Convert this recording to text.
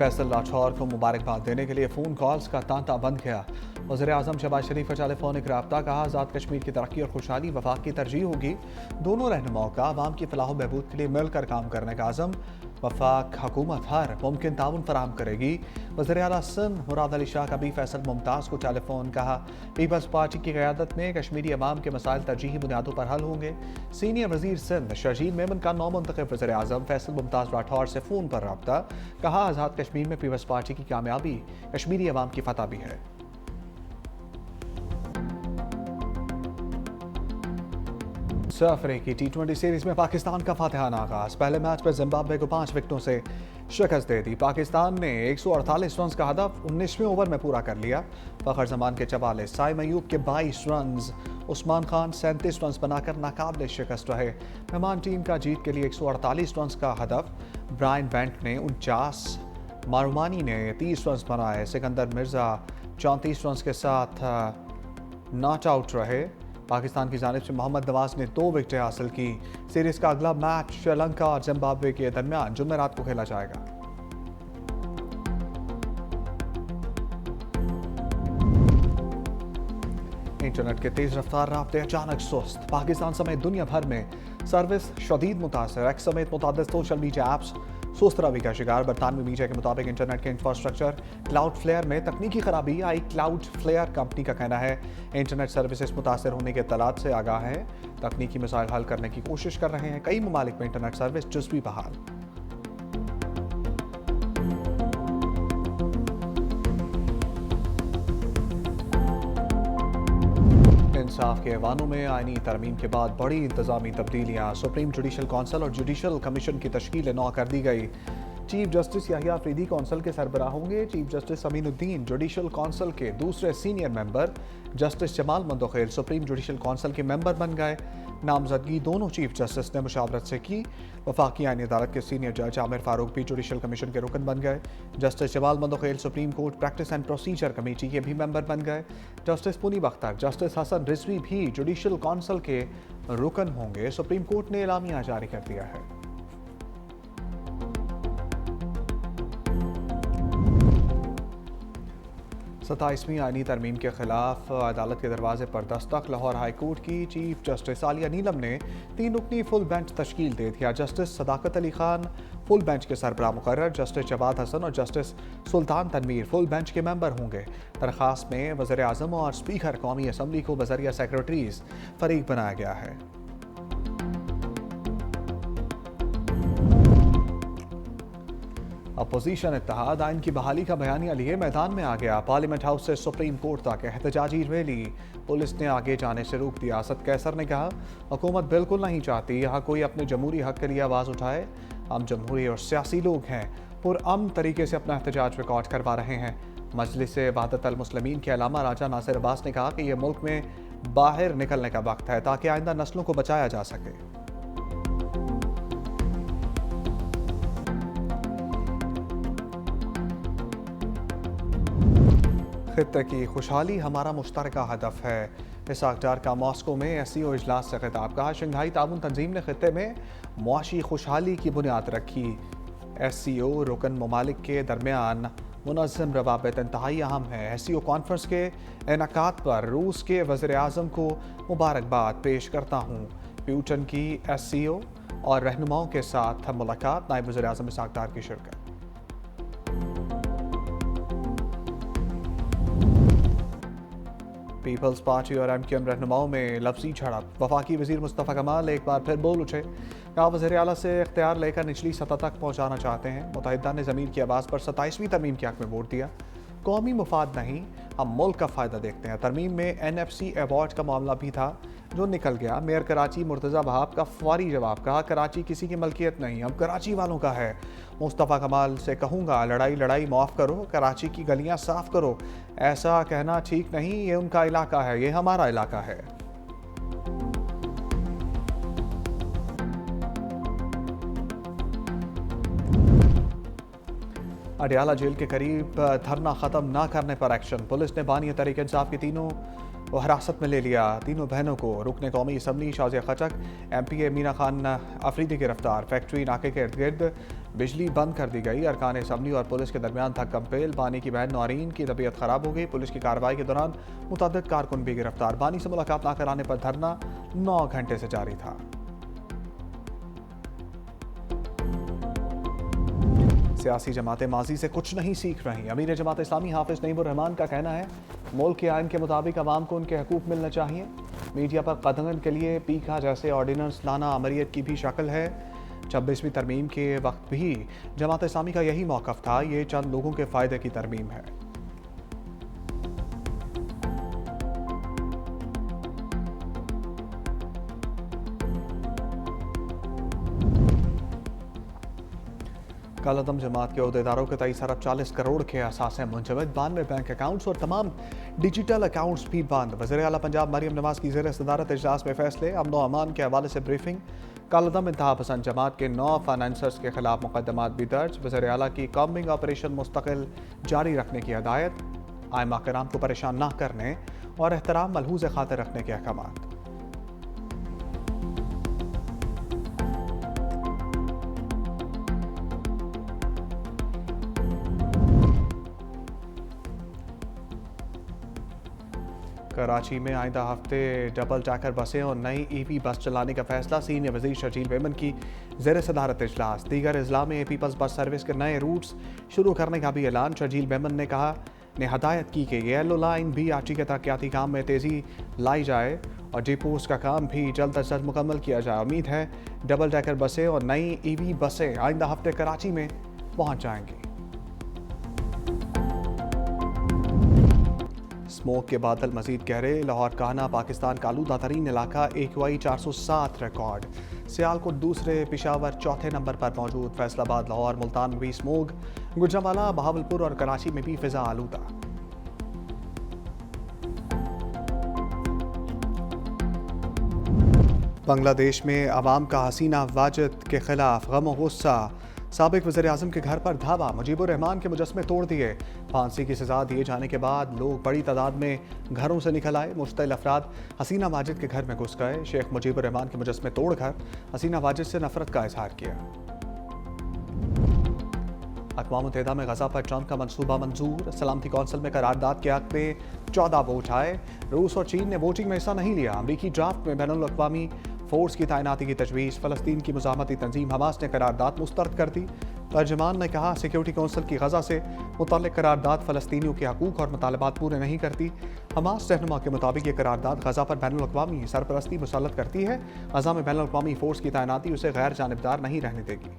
फैसल राठौर को मुबारकबाद देने के लिए फ़ोन कॉल्स का तांता बंद गया। वज़ीर-ए-आज़म शहबाज शरीफ का टेलीफोनिक रब्ता, कहा आज़ाद कश्मीर की तरक्की और खुशहाली वफाक की तरजीह होगी। दोनों रहनुमाओं का अवाम की फलाह बहबूद के लिए मिलकर काम करने का आज़म। वफाक हुकूमत हर मुमकिन ताउन फराहम करेगी। वज़ीर-ए-आला सिंध मुराद अली शाह का भी फैसल मुमताज़ को टेलीफोन, कहा पीपल्स पार्टी की क़यादत में कश्मीरी अवाम के मसाइल तरजीही बुनियादों पर हल होंगे। सीनियर वज़ीर सिंध शहीद मेमन का नौमुंतखब वज़ीर-ए-आज़म फैसल मुमताज़ राठौर से फ़ोन पर रब्ता, कहा आज़ाद कश्मीर में पीपल्स पार्टी की कामयाबी कश्मीरी अवाम की फतह भी है। अफ्रीकी T20 सीरीज में पाकिस्तान का फातिहाना आगाज। पहले मैच में जिम्बाब्वे को 5 विकेटों से शिकस्त दे दी। पाकिस्तान ने 148 रन का हदफ 19वें ओवर में पूरा कर लिया। फ़खर जमान के 44, साइम अयूब के 22 रन, उस्मान खान 37 रन बनाकर नाकाबिले शिकस्त रहे। मेहमान टीम का जीत के लिए 148 रन का हदफ। ब्रायन बेंट ने 49, मारूमानी ने 30 रन बनाए। सिकंदर मिर्जा 34 रन के साथ नॉट आउट रहे। पाकिस्तान की जानिब से मोहम्मद नवाज ने 2 विकेटें हासिल की। सीरीज का अगला मैच श्रीलंका और जिम्बाब्वे के दरमियान जुमेरात को खेला जाएगा। इंटरनेट के तेज रफ्तार राब्ते अचानक सुस्त। पाकिस्तान समेत दुनिया भर में सर्विस शदीद मुतासर। एक्स समेत मुतादिद सोशल मीडिया एप्स सुस्त रवि का शिकार। बरतानवी मीडिया के मुताबिक इंटरनेट के इंफ्रास्ट्रक्चर क्लाउड फ्लेयर में तकनीकी खराबी आई। क्लाउड फ्लेयर कंपनी का कहना है इंटरनेट सर्विसेज मुतासर होने के इत्तलात से आगाह है। तकनीकी मसाइल हल करने की कोशिश कर रहे हैं। कई ममालिक में इंटरनेट सर्विस जुज़वी बहाल। इंसाफ के ऐवानों में आईनी तरमीम के बाद बड़ी इंतजामी तब्दीलियाँ। सुप्रीम जुडिशल कौंसिल और जुडिशल कमीशन की तश्कील नौ कर दी गई। Chief justice Yahya Afridi council के सरबराह होंगे। Chief justice Aminuddin judicial council के दूसरे senior member. Justice Jamal Mandokhel supreme judicial council के मेंबर बन गए। नामजदगी दोनों चीफ जस्टिस ने मुशावरत से की। वफाकी आईनी अदालत के सीनियर जज आमिर फारूक भी जुडिशल कमीशन के रुकन बन गए। Justice Jamal Mandokhel supreme court practice and procedure committee के भी मेंबर बन गए। जस्टिस पुनीब अख्तर, जस्टिस हसन रिजवी भी जुडिशल कौंसिल के रुकन होंगे। सुप्रीम कोर्ट ने एलामिया जारी कर दिया है। सताईसवीं आईनी तरमीम के खिलाफ अदालत के दरवाजे पर दस्तक। लाहौर हाई कोर्ट की चीफ जस्टिस आलिया नीलम ने 3 रुकनी फुल बेंच तश्कील दे दिया। जस्टिस सदाकत अली खान फुल बेंच के सरबराह मुकर्रर। जस्टिस जवाद हसन और जस्टिस सुल्तान तनवीर फुल बेंच के मेंबर होंगे। दरख्वास्त में वज़ीर-ए-आज़म और स्पीकर कौमी असम्बली को बज़रिया सेक्रेटरीज फरीक बनाया गया है। अपोजिशन इत्तेहाद आइन की बहाली का बयानिया लिए मैदान में आ गया। पार्लियामेंट हाउस से सुप्रीम कोर्ट तक एहतजाजी रैली। पुलिस ने आगे जाने से रोक दिया। असद कैसर ने कहा हुकूमत बिल्कुल नहीं चाहती यहाँ कोई अपने जमहूरी हक के लिए आवाज़ उठाए। हम जमहूरी और सियासी लोग हैं, पुरअमन तरीके से अपना एहतजाज रिकॉर्ड करवा रहे हैं। मजलिस वहदत अल मुस्लिमीन के अलामा राजा नासिर अब्बास ने कहा कि यह मुल्क में बाहर निकलने का वक्त है ताकि आइंदा नस्लों को बचाया जा सके। खित्ते की खुशहाली हमारा मुश्तरका हदफ है। इसहाक डार का मॉस्को में SCO इजलास से खिताब। कहा शंघाई ताउन तंजीम ने खित्ते में मुआशी खुशहाली की बुनियाद रखी। SCO रुकन ममालिक के दरमियान मुनज़्ज़म रवाबित इंतहाई अहम है। SCO कॉन्फ्रेंस के इनेकाद पर रूस के वज़ीर-ए-आज़म को मुबारकबाद पेश करता हूँ। प्यूटन की SCO और रहनुमाओं के साथ मुलाकात। नायब वज़ीर-ए-आज़म इसहाक डार की शिरकत। पीपल्स पार्टी और MQM रहनुमाओं में लफ्जी झड़प। वफाकी वज़ीर मुस्तफ़ा कमाल एक बार फिर बोल उठे। कहा वज़ीर आला से इख्तियार लेकर निचली सतह तक पहुँचाना चाहते हैं। मुत्तहिदा ने ज़मीर की आवाज़ पर 27वीं तरमीम के हक़ में वोट दिया। कौमी मुफाद नहीं, हम मुल्क का फ़ायदा देखते हैं। तरमीम में NFC अवार्ड का मामला भी था जो निकल गया। मेयर कराची मुर्तज़ा वहाब का फौरी जवाब। कहा कराची किसी की मलकियत नहीं, हम कराची वालों का है। मुस्तफ़ा कमाल से कहूँगा लड़ाई लड़ाई माफ़ करो, कराची की गलियाँ साफ़ करो। ऐसा कहना ठीक नहीं, ये उनका इलाका है, ये हमारा इलाका है। अडियाला जेल के करीब धरना ख़त्म न करने पर एक्शन। पुलिस ने बानी तहरीक इंसाफ की तीनों को हिरासत में ले लिया। तीनों बहनों को रुकने कौमी असम्बली शाजिया खचक, MPA मीना खान अफरीदी गिरफ्तार। फैक्ट्री नाके के इर्द गिर्द बिजली बंद कर दी गई। अरकान असम्बली और पुलिस के दरमियान था कंपेल। बानी की बहन नौरीन की तबीयत खराब हो गई। पुलिस की कार्रवाई के दौरान मुतअद्दिद कारकुन भी गिरफ्तार। बानी से मुलाकात न कराने पर धरना 9 घंटे से जारी था। सियासी जमातें माजी से कुछ नहीं सीख रही। अमीर जमात इस्लामी हाफिज नईमुर रहमान का कहना है, मुल्क के आइन के मुताबिक अवाम को उनके हकूक मिलने चाहिए। मीडिया पर कदगन के लिए पीका जैसे ऑर्डिनेंस लाना अमरियत की भी शक्ल है। 26वीं तरमीम के वक्त भी जमात इस्लामी का यही मौक़िफ़ था। ये चंद लोगों के फ़ायदे की तरमीम है। कालादम जमात के अहदेदारों के 23 अरब 40 करोड़ के असासे मुंजमद। 92 बैंक अकाउंट्स और तमाम डिजिटल अकाउंट्स भी बंद। वज़ीर आला पंजाब मरियम नवाज की ज़ेर सदारत इजलास में फैसले। अमन व अमान के हवाले से ब्रीफिंग। कालादम इंतहा पसंद जमात के 9 फाइनेंसर्स के खिलाफ मुकदमात भी दर्ज। वज़ीर आला की कॉम्बिंग ऑपरेशन मुस्तकिल जारी रखने की हदायत। आइमा कराम को परेशान न करने और एहतराम मलहूज़ खातिर रखने के अहकामात। कराची में आइंदा हफ्ते डबल टैकर बसें और नई ईवी बस चलाने का फैसला। सीनियर वज़ीर शर्जील मेमन की ज़ेर सदारत इजलास। दीगर अजला में पीपल्स बस सर्विस के नए रूट्स शुरू करने का भी ऐलान। शर्जील मेमन ने कहा ने हदायत की कि येलो लाइन भी आरटी के तरक्याती काम में तेज़ी लाई जाए और डिपोज का काम भी जल्द अज जल्द मुकम्मल किया जाए। उम्मीद है डबल टैकर बसें और नई ईवी बसें आइंदा हफ्ते कराची में पहुँच जाएंगी। स्मोक के बादल मजीद गहरे। लाहौर काना पाकिस्तान का आलूदा तरीन इलाका। AQI 407 record. सियालकोट दूसरे, पिशावर चौथे नंबर पर मौजूद। फैसलाबाद, लाहौर, मुल्तान में भी स्मोक। गुजरांवाला, बहावलपुर और कराची में भी फिजा आलूदा। बांग्लादेश में अवाम का हसीना वाजिद के खिलाफ गम और गुस्सा। साबिक वज़ीर आज़म के घर पर धावा। मुजीबुर रहमान के मुजस्मे तोड़ दिए। फांसी की सज़ा दिए जाने के बाद लोग बड़ी तादाद में घरों से निकल आए। मुश्तइल अफराद हसीना वाजिद के घर में घुस गए। शेख मुजीबुर रहमान के मुजस्मे तोड़कर हसीना वाजिद से नफरत का इजहार किया। अक़वाम मुत्तहिदा में गज़ा पर ट्रंप का मंसूबा मंजूर। सलामती कौंसिल में करारदाद के हक़ में 14 वोट आए। रूस और चीन ने वोटिंग में हिस्सा नहीं लिया। अमरीकी ड्राफ्ट में बैनुल अक़वामी फोर्स की तैनाती की तजवीज़। फ़लस्तीन की मुज़ाहमती तंजीम हमास ने करारदाद मुस्तरद कर दी। तर्जमान ने कहा, सिक्योरिटी कौंसिल की गज़ा से मुतल्लिक़ करारदाद फ़लस्तीनियों के हकूक़ और मुतालबात पूरे नहीं करती। हमास रहनुमा के मुताबिक ये करारदाद गज़ा पर बैनुल अक़वामी सरपरस्ती मुसल्लत करती है। गज़ा में बैनुल अक़वामी फ़ोर्स की तैनाती उसे गैर जानिबदार नहीं रहने देगी।